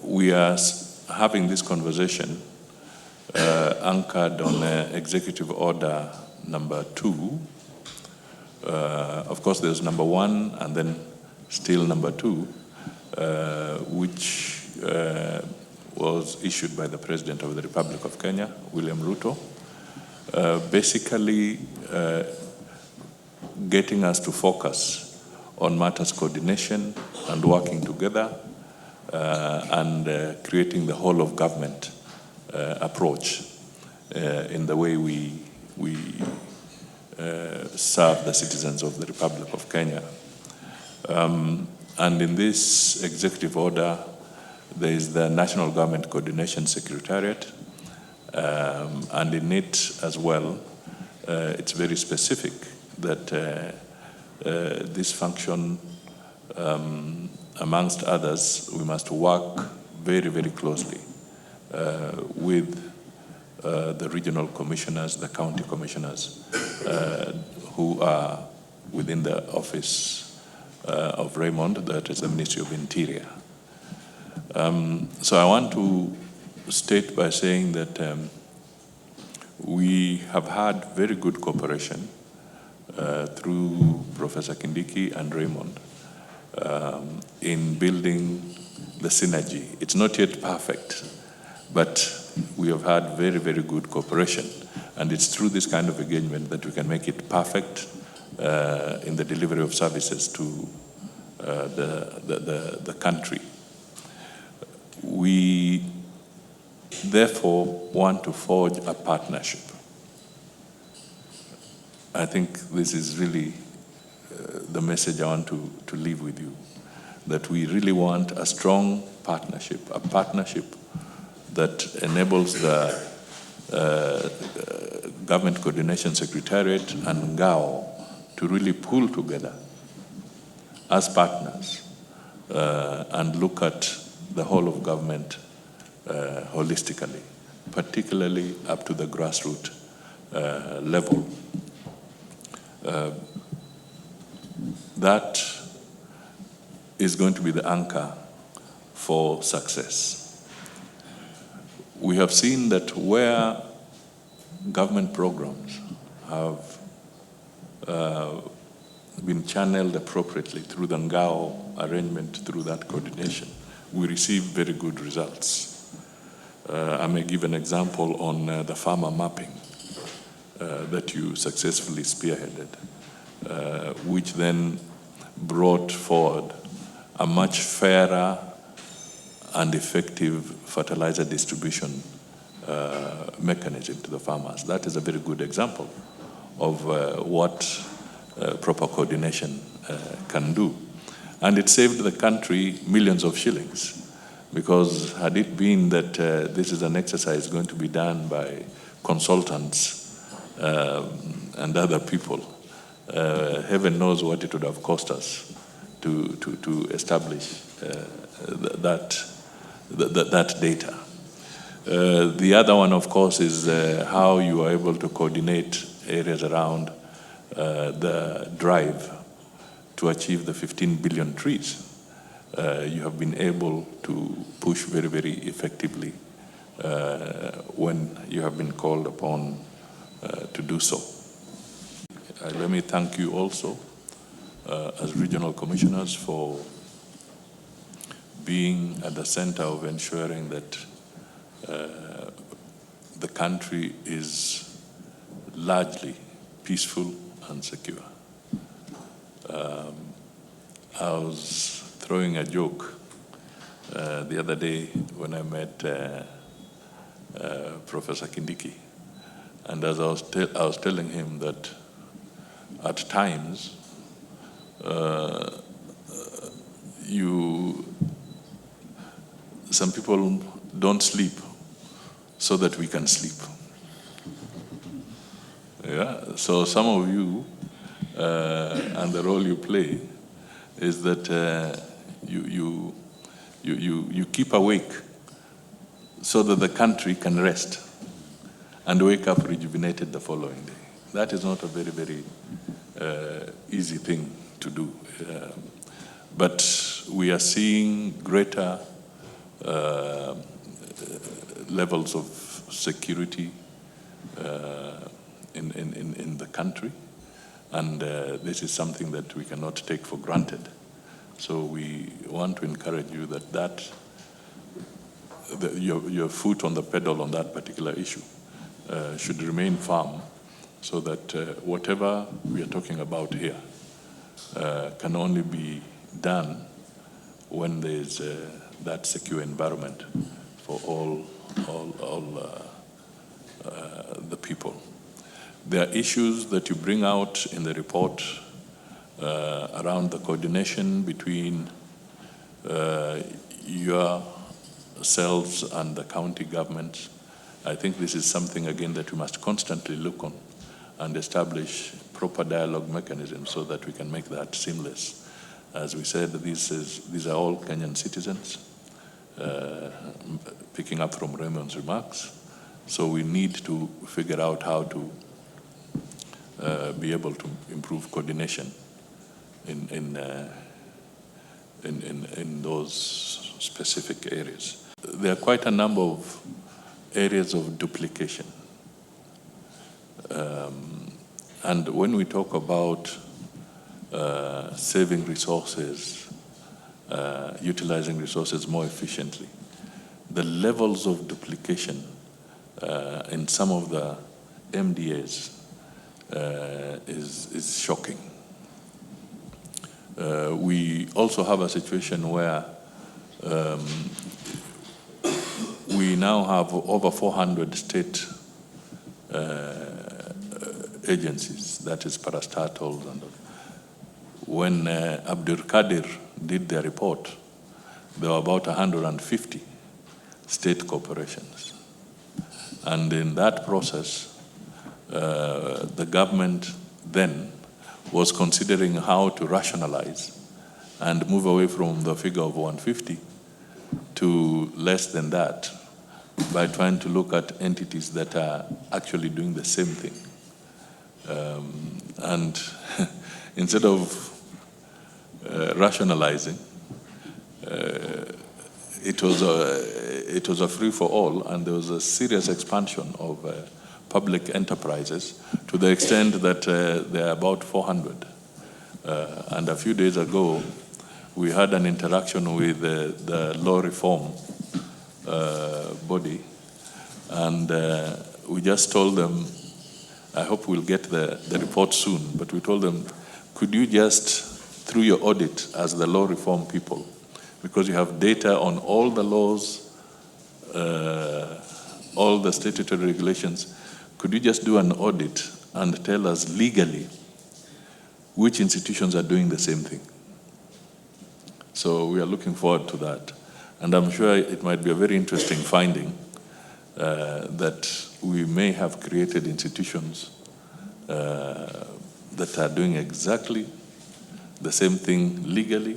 we are having this conversation anchored on Executive Order number 2. Of course, there's number 1 and then still number 2, which was issued by the President of the Republic of Kenya, William Ruto, basically getting us to focus on matters coordination and working together and creating the whole of government approach in the way we serve the citizens of the Republic of Kenya. And in this executive order, there is the National Government Coordination Secretariat, and in it as well, it's very specific that this function, amongst others, we must work very, very closely with the regional commissioners, the county commissioners, who are within the office of Raymond, that is the Ministry of Interior. So I want to state by saying that we have had very good cooperation through Professor Kindiki and Raymond in building the synergy. It's not yet perfect, but we have had very, very good cooperation. And it's through this kind of engagement that we can make it perfect in the delivery of services to the country. We therefore want to forge a partnership. I think this is really the message I want to leave with you, that we really want a strong partnership, a partnership that enables the Government Coordination Secretariat and GAO to really pull together as partners and look at the whole of government holistically, particularly up to the grassroots level. That is going to be the anchor for success. We have seen that where government programs have been channeled appropriately through the Ngao arrangement, through that coordination, we receive very good results. I may give an example on the farmer mapping that you successfully spearheaded, which then brought forward a much fairer and effective fertilizer distribution mechanism to the farmers. That is a very good example of what proper coordination can do. And it saved the country millions of shillings, because had it been that this is an exercise going to be done by consultants and other people, heaven knows what it would have cost us to establish that data. The other one, of course, is how you are able to coordinate areas around the drive to achieve the 15 billion trees. You have been able to push very, very effectively when you have been called upon to do so. Let me thank you also as regional commissioners for being at the center of ensuring that the country is largely peaceful and secure. I was throwing a joke the other day when I met Professor Kindiki, and as I was telling him that at times some people don't sleep so that we can sleep. Yeah. So some of you and the role you play is that you keep awake so that the country can rest and wake up rejuvenated the following day. That is not a very, very easy thing to do. But we are seeing greater levels of security in the country, and this is something that we cannot take for granted. So we want to encourage you that your foot on the pedal on that particular issue should remain firm, so that whatever we are talking about here can only be done when there's that secure environment for all the people. There are issues that you bring out in the report around the coordination between yourselves and the county governments. I think this is something, again, that we must constantly look on and establish proper dialogue mechanisms so that we can make that seamless. As we said, these are all Kenyan citizens, picking up from Raymond's remarks. So we need to figure out how to be able to improve coordination in those specific areas. There are quite a number of areas of duplication. And when we talk about saving resources, utilizing resources more efficiently, the levels of duplication in some of the MDAs is shocking. We also have a situation where we now have over 400 state agencies, that is parastatals. And when Abdul Kadir did their report, there were about 150 state corporations. And in that process, the government then was considering how to rationalize and move away from the figure of 150 to less than that by trying to look at entities that are actually doing the same thing. And instead of rationalizing, it was a free-for-all, and there was a serious expansion of public enterprises to the extent that there are about 400. And a few days ago, we had an interaction with the law reform body, and we just told them, I hope we'll get the report soon, but we told them, could you just, through your audit as the law reform people, because you have data on all the laws, all the statutory regulations, could you just do an audit and tell us legally which institutions are doing the same thing? So we are looking forward to that. And I'm sure it might be a very interesting finding that we may have created institutions that are doing exactly the same thing legally,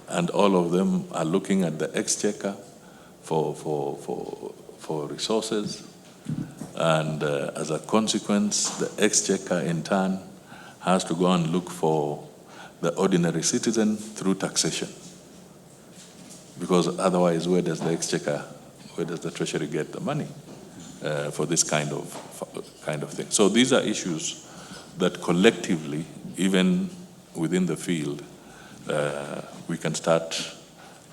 and all of them are looking at the exchequer for resources, and as a consequence, the exchequer in turn has to go and look for the ordinary citizen through taxation. Because otherwise, where does the Treasury get the money for this kind of thing? So these are issues that collectively, even within the field, we can start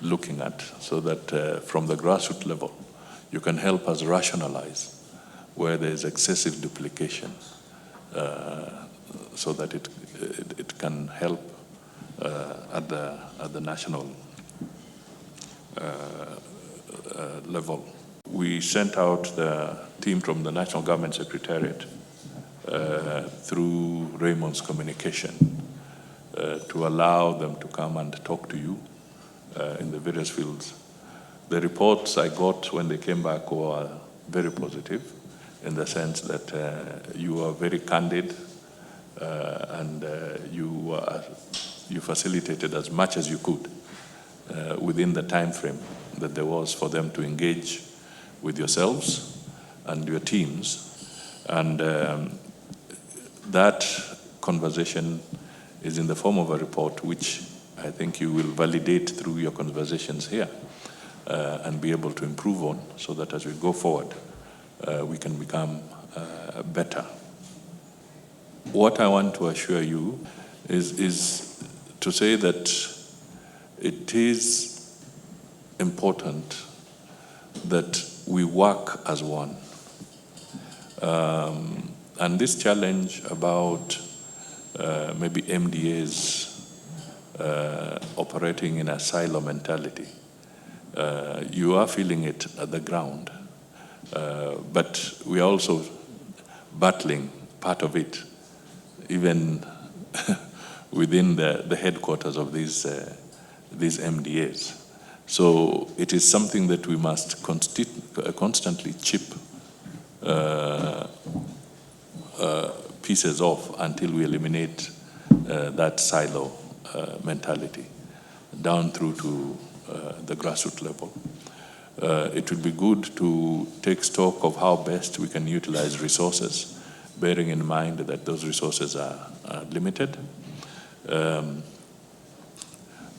looking at, so that from the grassroots level, you can help us rationalize where there is excessive duplication, so that it can help at the national level. We sent out the team from the National Government Secretariat through Raymond's communication to allow them to come and talk to you in the various fields. The reports I got when they came back were very positive, in the sense that you were very candid, and you facilitated as much as you could within the time frame that there was for them to engage with yourselves and your teams. And that conversation is in the form of a report, which I think you will validate through your conversations here and be able to improve on, so that as we go forward, we can become better. What I want to assure you is to say that it is important that we work as one. And this challenge about maybe MDAs operating in a silo mentality, you are feeling it at the ground, but we are also battling part of it, even within the headquarters of these MDAs. So it is something that we must constantly chip pieces off until we eliminate that silo mentality down through to the grassroots level. It would be good to take stock of how best we can utilize resources, bearing in mind that those resources are limited.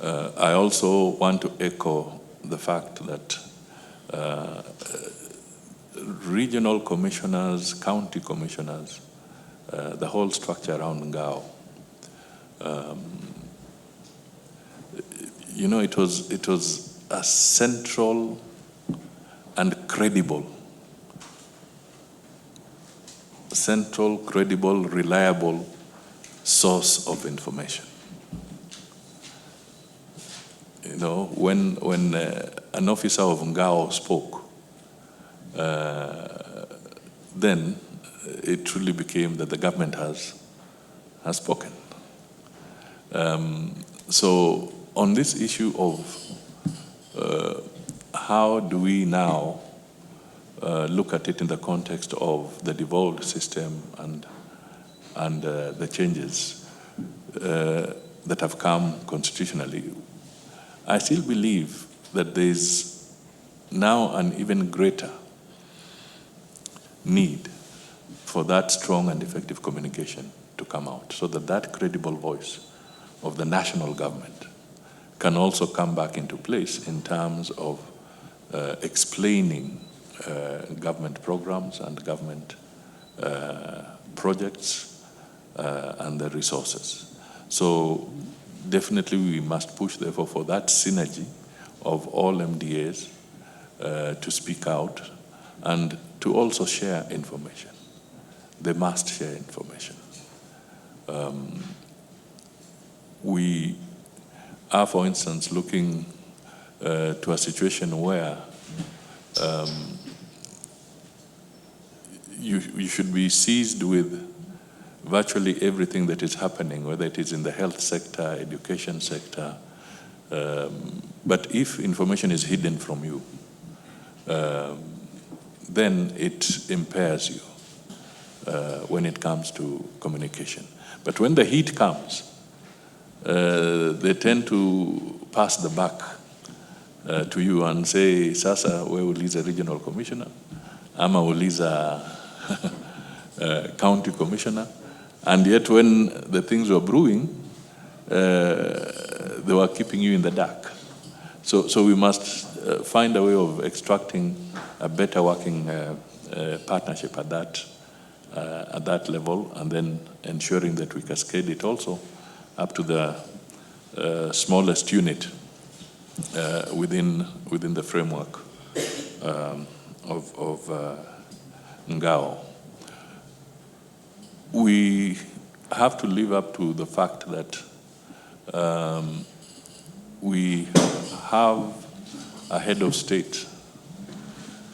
I also want to echo the fact that regional commissioners, county commissioners, the whole structure around Ngao, it was a central and credible, reliable source of information. When an officer of Ngao spoke, then it truly became that the government has spoken. So on this issue of how do we now look at it in the context of the devolved system and the changes that have come constitutionally, I still believe that there is now an even greater need for that strong and effective communication to come out, so that that credible voice of the national government can also come back into place in terms of explaining government programs and government projects and the resources. So definitely we must push, therefore, for that synergy of all MDAs to speak out and to also share information. They must share information. We are, for instance, looking to a situation where you should be seized with virtually everything that is happening, whether it is in the health sector, education sector. But if information is hidden from you, then it impairs you when it comes to communication. But when the heat comes, they tend to pass the buck to you and say, sasa we uliza regional commissioner, ama uliza county commissioner. And yet when the things were brewing, they were keeping you in the dark. So we must find a way of extracting a better working partnership at that level, and then ensuring that we cascade it also up to the smallest unit within the framework of Ngao. We have to live up to the fact that we have a head of state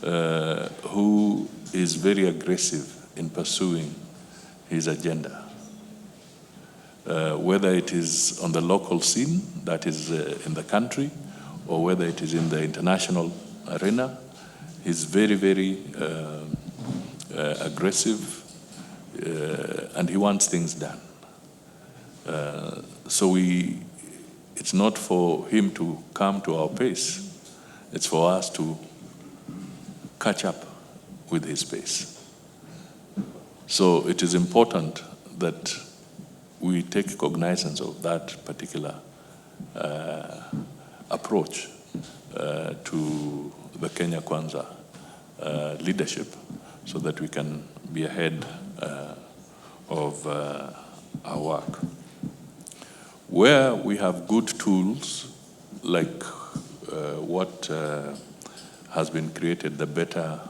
who is very aggressive in pursuing his agenda. Whether it is on the local scene, that is in the country, or whether it is in the international arena, he's very, very aggressive, and he wants things done. So it's not for him to come to our pace, it's for us to catch up with his pace. So it is important that we take cognizance of that particular approach to the Kenya Kwanza leadership, so that we can be ahead of our work. Where we have good tools, like what has been created, the better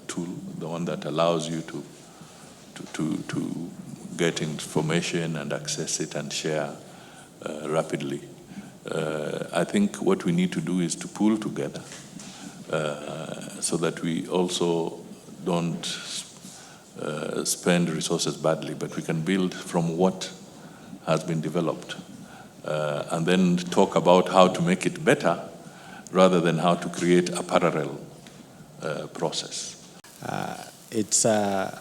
tool, the one that allows you to get information and access it and share rapidly. I think what we need to do is to pull together so that we also don't spend resources badly, but we can build from what has been developed and then talk about how to make it better rather than how to create a parallel process. It's a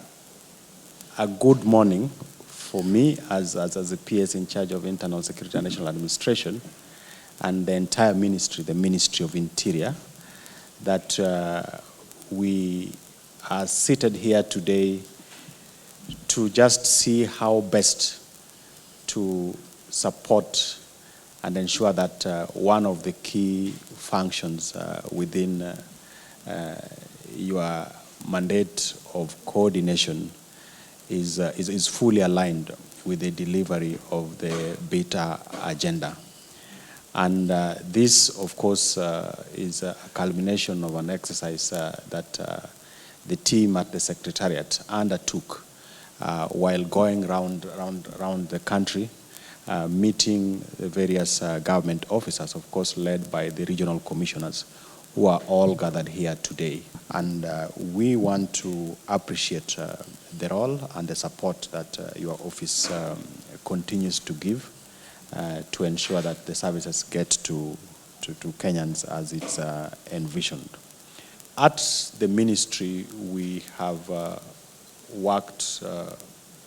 good morning for me as a PS in charge of Internal Security and National Administration, and the entire ministry, the Ministry of Interior, that we are seated here today to just see how best to support and ensure that one of the key functions within your mandate of coordination is fully aligned with the delivery of the beta agenda. And this, of course, is a culmination of an exercise that the team at the Secretariat undertook while going round the country, meeting the various government officers, of course, led by the regional commissioners, who are all gathered here today. And we want to appreciate the role and the support that your office continues to give to ensure that the services get to Kenyans as it's envisioned. At the ministry, we have worked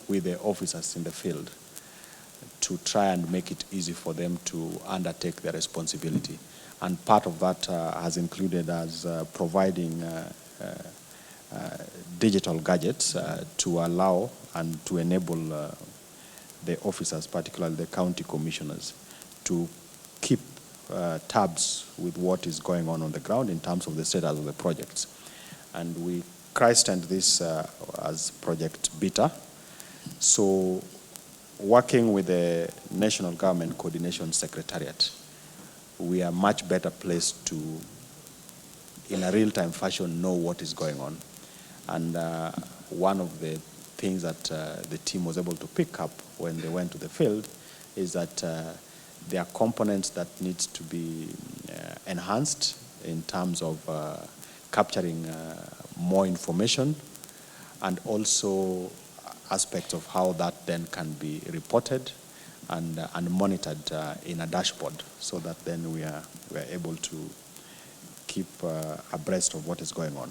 with the officers in the field to try and make it easy for them to undertake their responsibility. And part of that has included as providing digital gadgets to allow and to enable the officers, particularly the county commissioners, to keep tabs with what is going on the ground in terms of the status of the projects. And we christened this as Project Beta. So working with the National Government Coordination Secretariat, we are much better placed to, in a real-time fashion, know what is going on. And one of the things that the team was able to pick up when they went to the field is that there are components that need to be enhanced in terms of capturing more information, and also aspects of how that then can be reported and monitored in a dashboard, so that then we are able to keep abreast of what is going on.